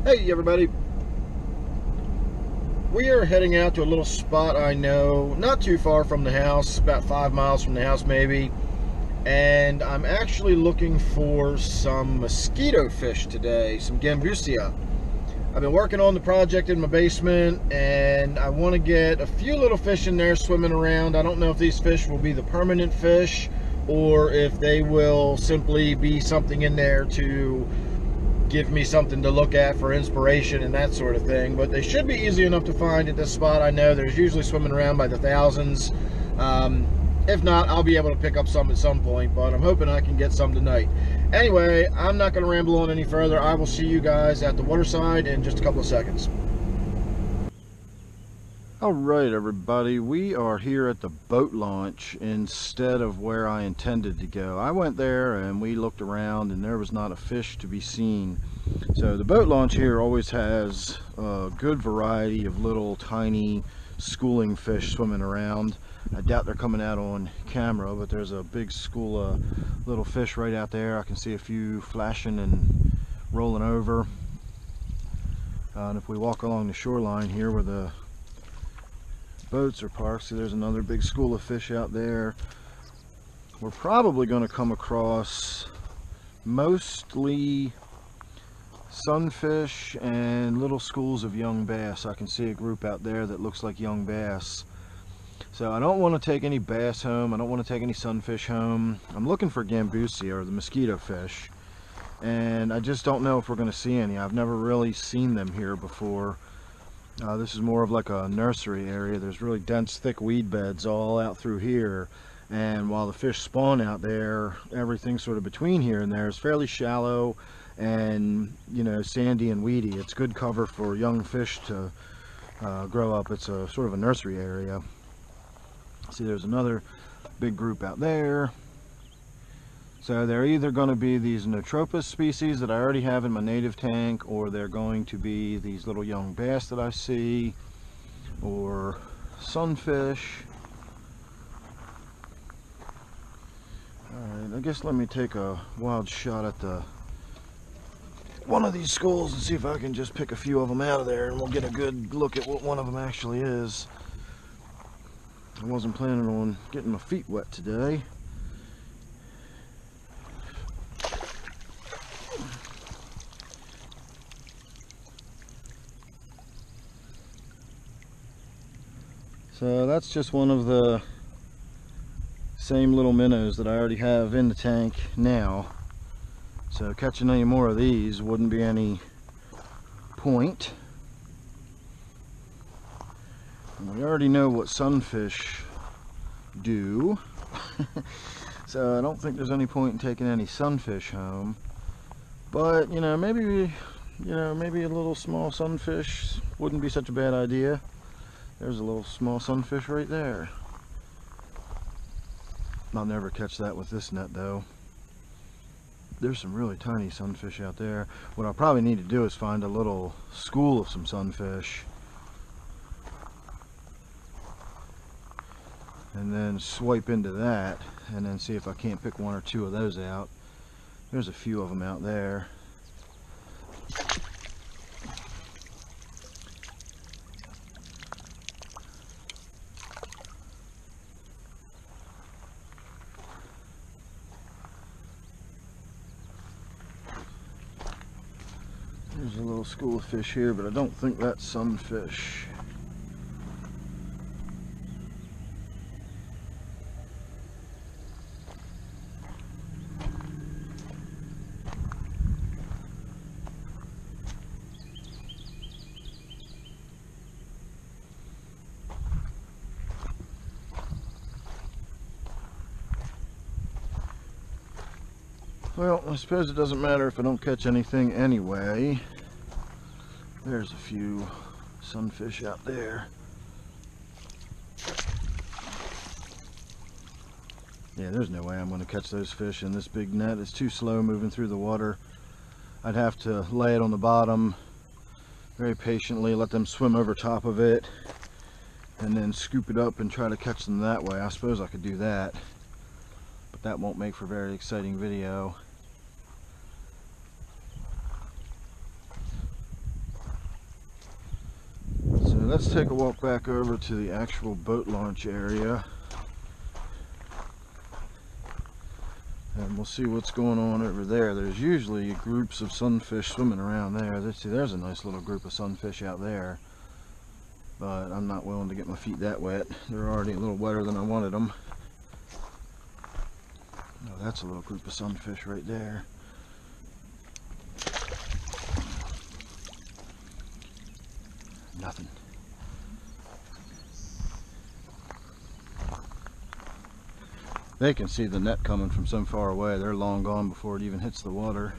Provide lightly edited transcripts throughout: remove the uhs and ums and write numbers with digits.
Hey everybody, we are heading out to a little spot I know, not too far from the house, about 5 miles from the house maybe, and I'm actually looking for some mosquito fish today, some Gambusia. I've been working on the project in my basement and I want to get a few little fish in there swimming around. I don't know if these fish will be the permanent fish or if they will simply be something in there to give me something to look at for inspiration and that sort of thing, but they should be easy enough to find at this spot. I know there's usually swimming around by the thousands. If not, I'll be able to pick up some at some point, but I'm hoping I can get some tonight. Anyway, I'm not going to ramble on any further. I will see you guys at the waterside in just a couple of seconds. All right, everybody, we are here at the boat launch instead of where I intended to go. I went there and we looked around and there was not a fish to be seen. So the boat launch here always has a good variety of little tiny schooling fish swimming around. I doubt they're coming out on camera, but there's a big school of little fish right out there. I can see a few flashing and rolling over. And if we walk along the shoreline here where the boats are parked, see there's another big school of fish out there. We're probably going to come across mostly sunfish and little schools of young bass. I can see a group out there that looks like young bass. So I don't want to take any bass home. I don't want to take any sunfish home. I'm looking for Gambusia, or the mosquito fish, and I just don't know if we're going to see any. I've never really seen them here before. This is more of like a nursery area. There's really dense, thick weed beds all out through here, and while the fish spawn out there, everything sort of between here and there is fairly shallow and, you know, sandy and weedy. It's good cover for young fish to grow up. It's a sort of a nursery area. See, there's another big group out there. So they're either going to be these Notropus species that I already have in my native tank, or they're going to be these little young bass that I see, or sunfish. Alright, I guess let me take a wild shot at one of these schools and see if I can just pick a few of them out of there, and we'll get a good look at what one of them actually is. I wasn't planning on getting my feet wet today. So that's just one of the same little minnows that I already have in the tank now. So catching any more of these wouldn't be any point. And we already know what sunfish do. So I don't think there's any point in taking any sunfish home. But, you know, maybe a little small sunfish wouldn't be such a bad idea. There's a little small sunfish right there. I'll never catch that with this net though. There's some really tiny sunfish out there. What I'll probably need to do is find a little school of some sunfish and then swipe into that and then see if I can't pick one or two of those out. There's a few of them out there. There's a little school of fish here, but I don't think that's sunfish. Well, I suppose it doesn't matter if I don't catch anything anyway. There's a few sunfish out there. Yeah, there's no way I'm going to catch those fish in this big net. It's too slow moving through the water. I'd have to lay it on the bottom very patiently, let them swim over top of it, and then scoop it up and try to catch them that way. I suppose I could do that, but that won't make for a very exciting video. let's take a walk back over to the actual boat launch area. And we'll see what's going on over there. There's usually groups of sunfish swimming around there. See, there's a nice little group of sunfish out there. But I'm not willing to get my feet that wet. They're already a little wetter than I wanted them. Oh, that's a little group of sunfish right there. Nothing. They can see the net coming from so far away. They're long gone before it even hits the water.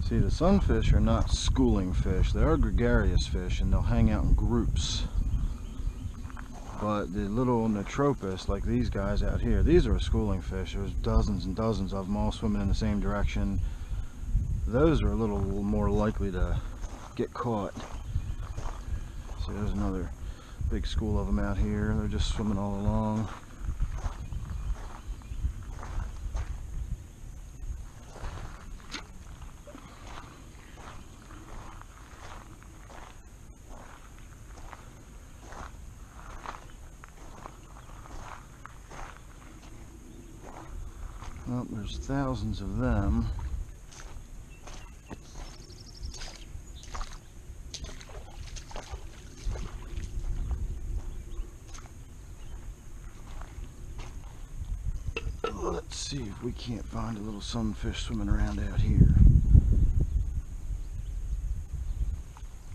See, the sunfish are not schooling fish. They are gregarious fish and they'll hang out in groups. But the little Natropus, like these guys out here, these are a schooling fish. There's dozens and dozens of them all swimming in the same direction. Those are a little more likely to get caught. So there's another big school of them out here. They're just swimming all along. Well, there's thousands of them. Let's see if we can't find a little sunfish swimming around out here.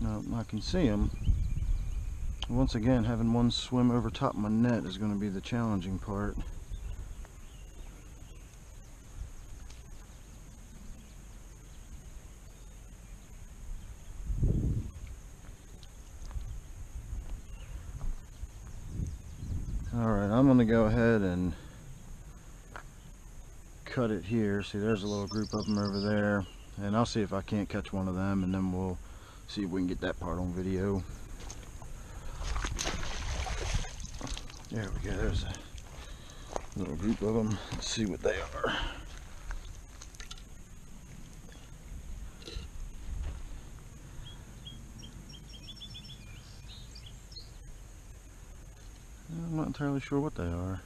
No, I can see them. Once again, having one swim over top of my net is going to be the challenging part. Alright, I'm going to go ahead and cut it here. See, there's a little group of them over there. And I'll see if I can't catch one of them, and then we'll see if we can get that part on video. There we go, there's a little group of them. Let's see what they are. I'm not entirely sure what they are.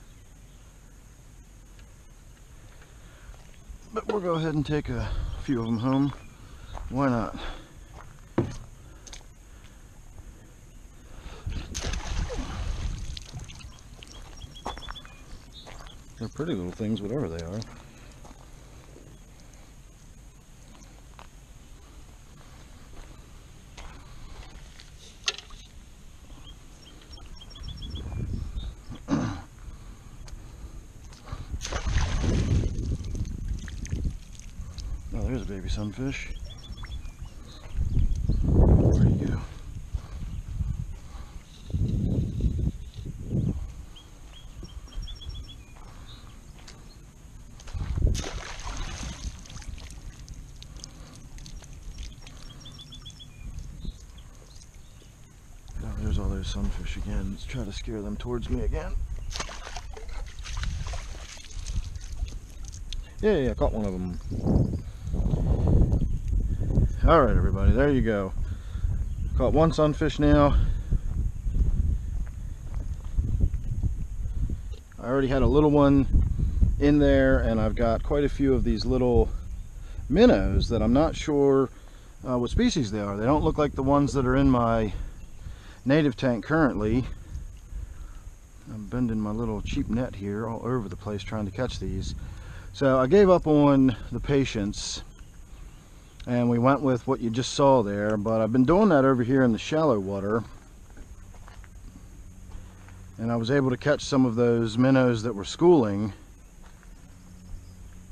But we'll go ahead and take a few of them home. Why not? They're pretty little things, whatever they are. Oh, there's a baby sunfish. Where'd he go? Oh, there's all those sunfish again. Let's try to scare them towards me again. Yeah, I caught one of them. Alright everybody, there you go. Caught one sunfish now. I already had a little one in there, and I've got quite a few of these little minnows that I'm not sure what species they are. They don't look like the ones that are in my native tank currently. I'm bending my little cheap net here all over the place trying to catch these. So I gave up on the patience and we went with what you just saw there, but I've been doing that over here in the shallow water, and I was able to catch some of those minnows that were schooling,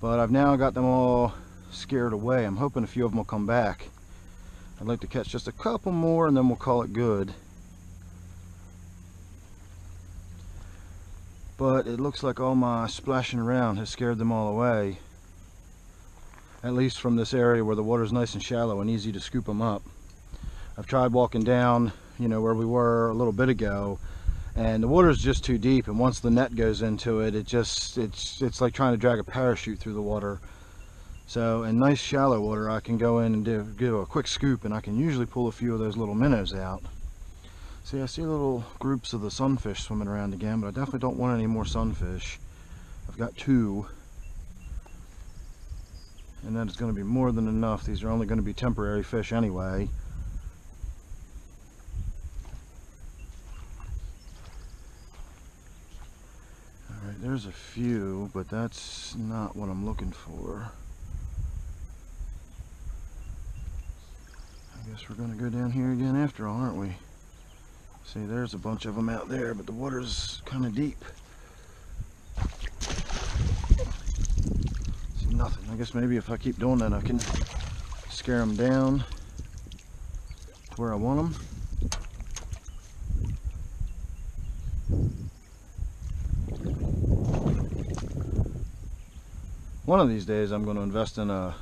but I've now got them all scared away. I'm hoping a few of them will come back. I'd like to catch just a couple more and then we'll call it good. But it looks like all my splashing around has scared them all away. At least from this area where the water's nice and shallow and easy to scoop them up. I've tried walking down, you know, where we were a little bit ago, and the water is just too deep, and once the net goes into it, it's like trying to drag a parachute through the water. So in nice shallow water, I can go in and do a quick scoop, and I can usually pull a few of those little minnows out. See, I see little groups of the sunfish swimming around again, but I definitely don't want any more sunfish. I've got 2, and that is going to be more than enough. These are only going to be temporary fish anyway. Alright, there's a few, but that's not what I'm looking for. I guess we're going to go down here again after all, aren't we? See, there's a bunch of them out there, but the water's kind of deep. See, nothing. I guess maybe if I keep doing that, I can scare them down to where I want them. One of these days, I'm going to invest in a,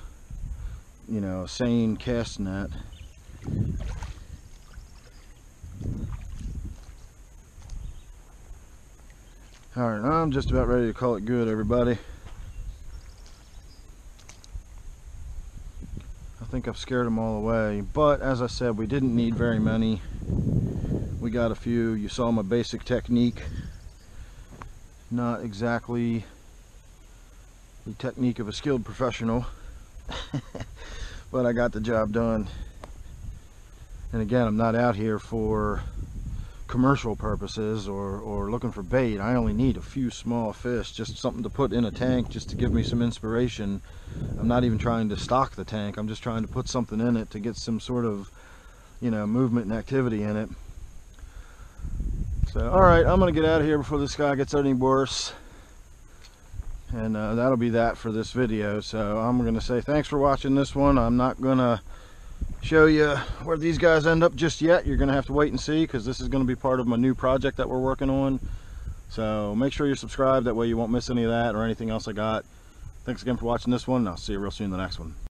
a seine cast net. Alright, I'm just about ready to call it good, everybody. I think I've scared them all away, but as I said, we didn't need very many. We got a few. You saw my basic technique. Not exactly the technique of a skilled professional, but I got the job done. And again, I'm not out here for commercial purposes or looking for bait. I only need a few small fish, just something to put in a tank just to give me some inspiration. I'm not even trying to stock the tank. I'm just trying to put something in it to get some sort of movement and activity in it. So alright, I'm gonna get out of here before this guy gets any worse, and that'll be that for this video. So I'm gonna say thanks for watching this one. I'm not gonna show you where these guys end up just yet. You're gonna have to wait and see, because this is going to be part of my new project that we're working on. So make sure you're subscribed, that way you won't miss any of that or anything else I got. Thanks again for watching this one, and I'll see you real soon in the next one.